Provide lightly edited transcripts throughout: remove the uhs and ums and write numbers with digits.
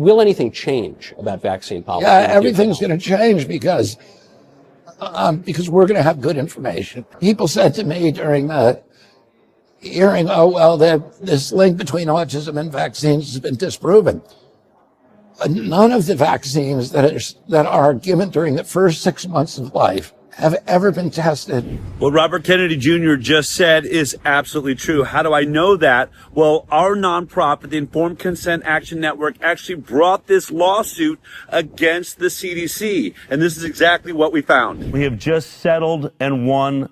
will anything change about vaccine policy? Yeah, everything's going to change because we're going to have good information. People said to me during the hearing, oh, well, this link between autism and vaccines has been disproven. None of the vaccines that are given during the first 6 months of life have ever been tested. What Robert Kennedy Jr. just said is absolutely true. How do I know that? Well, our nonprofit, the Informed Consent Action Network, actually brought this lawsuit against the CDC. And this is exactly what we found. We have just settled and won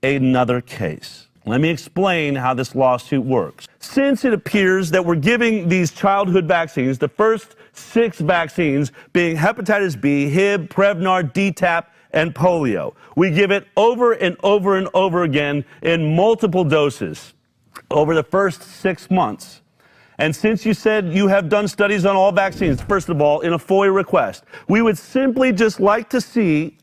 another case. Let me explain how this lawsuit works. Since it appears that we're giving these childhood vaccines, the first 6 vaccines being hepatitis B, Hib, Prevnar, DTaP, and polio. We give it over and over and over again in multiple doses over the first 6 months. And since you said you have done studies on all vaccines, first of all, in a FOIA request, we would simply just like to see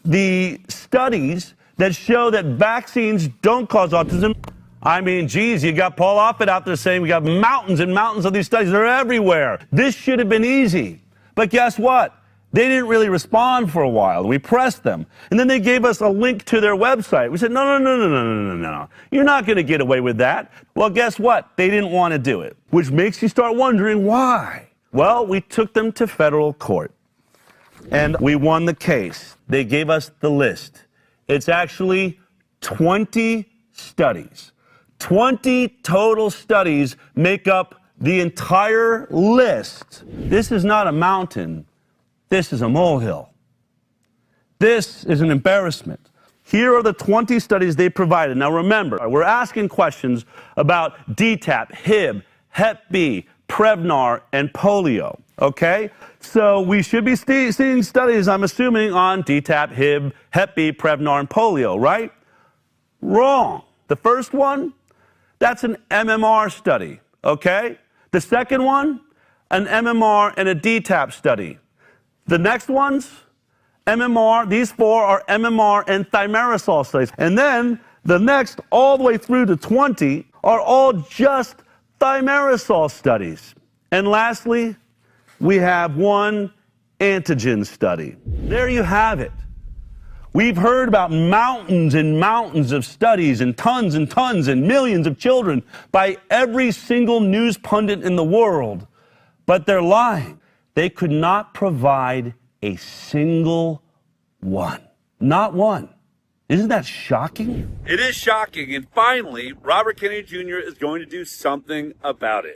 the studies that show that vaccines don't cause autism. I mean, geez, you got Paul Offit out there saying we got mountains and mountains of these studies. They're everywhere. This should have been easy. But guess what? They didn't really respond for a while. We pressed them. And then they gave us a link to their website. We said, no. You're not going to get away with that. Well, guess what? They didn't want to do it, which makes you start wondering why. Well, we took them to federal court, and we won the case. They gave us the list. It's actually 20 studies. 20 total studies make up the entire list. This is not a mountain. This is a molehill. This is an embarrassment. Here are the 20 studies they provided. Now remember, we're asking questions about DTaP, Hib, Hep B, Prevnar, and polio. Okay? So we should be seeing studies, I'm assuming, on DTaP, Hib, Hep B, Prevnar, and polio, right? Wrong. The first one, that's an MMR study, okay? The second one, an MMR and a DTaP study. The next ones, MMR, these 4 are MMR and thimerosal studies. And then the next, all the way through to 20, are all just thimerosal studies. And lastly, we have one antigen study. There you have it. We've heard about mountains and mountains of studies and tons and millions of children by every single news pundit in the world. But they're lying. They could not provide a single one. Not one. Isn't that shocking? It is shocking. And finally, Robert Kennedy Jr. is going to do something about it.